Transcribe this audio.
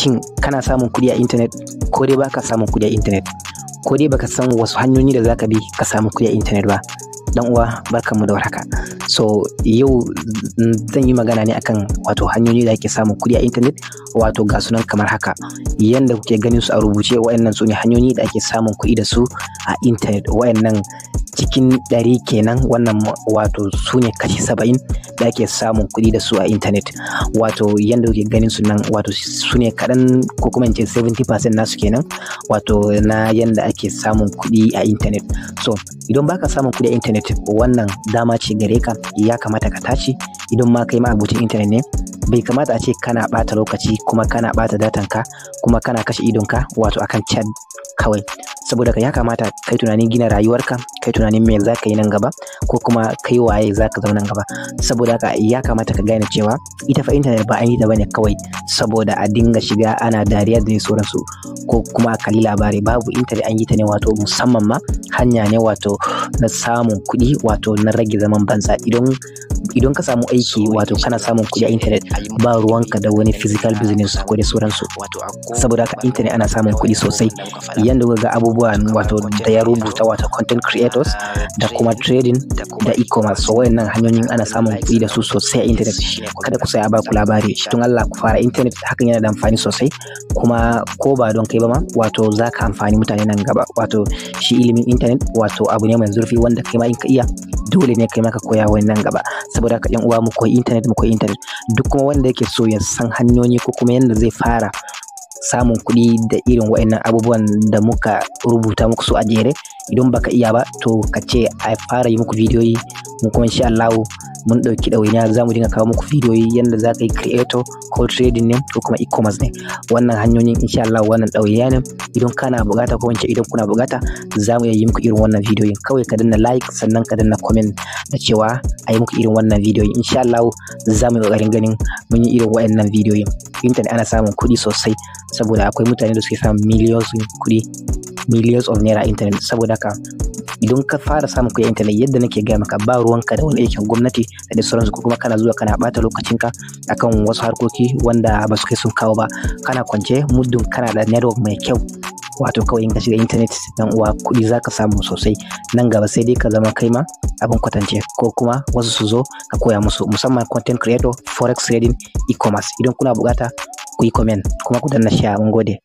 shin kana samun kuɗi a internet ko dai baka samun kuɗi a internet, ko dai baka san wasu hanyoyi da zaka bi ka samu kuɗi a internet ba? Dan uwa barkanmu da warhaka. So yau zan yi magana ne akan wato hanyoyi da ake samun kuɗi a internet, wato ga sunan kamar haka. Yanda kuke ganin su a rubuce, wayannan su ne hanyoyi da ake samun kuɗi da su a internet. Wayannan cikin 100 kenan, wannan wato su ne kashi 70 da ake samun kuɗi da su a internet. Wato yanda kuke ganin su nan, wato su ne kaɗan ko kuma in ce 70% nasu kenan, wato na yanda ake samun kuɗi a internet. So idan baka samun kuɗi a internet, wannan dama ce gare ka, ya kamata ka tashi. Idan ma kai ma abucin internet ne, bai kamata a ce kana ɓata lokaci kuma kana ɓata datanka kuma kana kashe idonka wato akan chat kawai. Saboda ya kamata kai tunanin gina rayuwarka, kai tunanin me za ka yi nan gaba, ko kuma kai waye za ka zama nan gaba. Saboda haka ya kamata ka gane cewa ita fa internet ba an yi ta bane kawai saboda a dinga shiga ana dariya da sauransu ko kuma a kalli labari. Babu, internet an yi ta ne wato musamman ma hanya ne wato na samun kuɗi, wato na rage zaman banza. Idan ka samu aiki, wato kana samun kuɗi a internet, ba ruwanka da wani physical business ko da sauransu. Saboda haka internet ana samun kuɗi sosai. Yanda kuka ga abubuwa wato da ya rubuta, wato content creators da kuma trading da e-commerce. So wayannan hanyoyin ana samun kuɗi da su sosai a internet. Kada ku saya ba ku labari, don Allah ku fara internet, hakan yana da amfani sosai. Kuma ko ba don kai ba ma, wato za ka amfani mutane nan gaba. Wato shi ilimin internet wato abu ne mai zurfi wanda kai ma in ka iya, dole ne kai ma ka koya wani nan gaba. Saboda haka yan uwa, mu koyi internet. Duk kuma wanda yake so ya san hanyoyi ko kuma yanda zai fara samun kuɗi da irin wayannan abubuwan da muka rubuta muku su a jere, idan baka iya ba, to ka ce a fara yi muku bidiyoyi. mu kuma insha Allah mun ɗauki ɗawainiya, za mu dinga kawo muku bidiyoyi yanda za ka yi creator ko trading ne ko kuma e-commerce ne. Wannan hanyoyin insha Allah, wannan ɗawainiya ne. Idan kana bukata ko wance idan kuna bukata, za mu yi muku irin wannan bidiyoyin. Kawai ka danna like, sannan ka danna comment da cewa a yi muku irin wannan bidiyoyin. Insha Allah za mu yi ƙoƙarin ganin mun yi irin wayannan bidiyoyin. Internet ana samun kuɗi sosai saboda akwai mutane da suke samun millions of naira internet. Saboda haka idan ka fara samun kuɗi internet, yadda nake gaya maka, ba ruwanka da wani aikin gwamnati da sauransu, ko kuma kana zuwa kana ɓata lokacinka akan wasu harkoki wanda ba su kai sun kawo ba. Kana kwance, muddin kana da network mai kyau, wato kawai in ka shiga internet, dan uwa, kuɗi za ka samu sosai nan gaba. Sai dai ka zama kai ma abin kwatance, ko kuma wasu su zo ka koya musu, musamman content creator, forex trading, e-commerce. Idan kuna bukata, ku yi comment kuma ku danna share. Mun gode.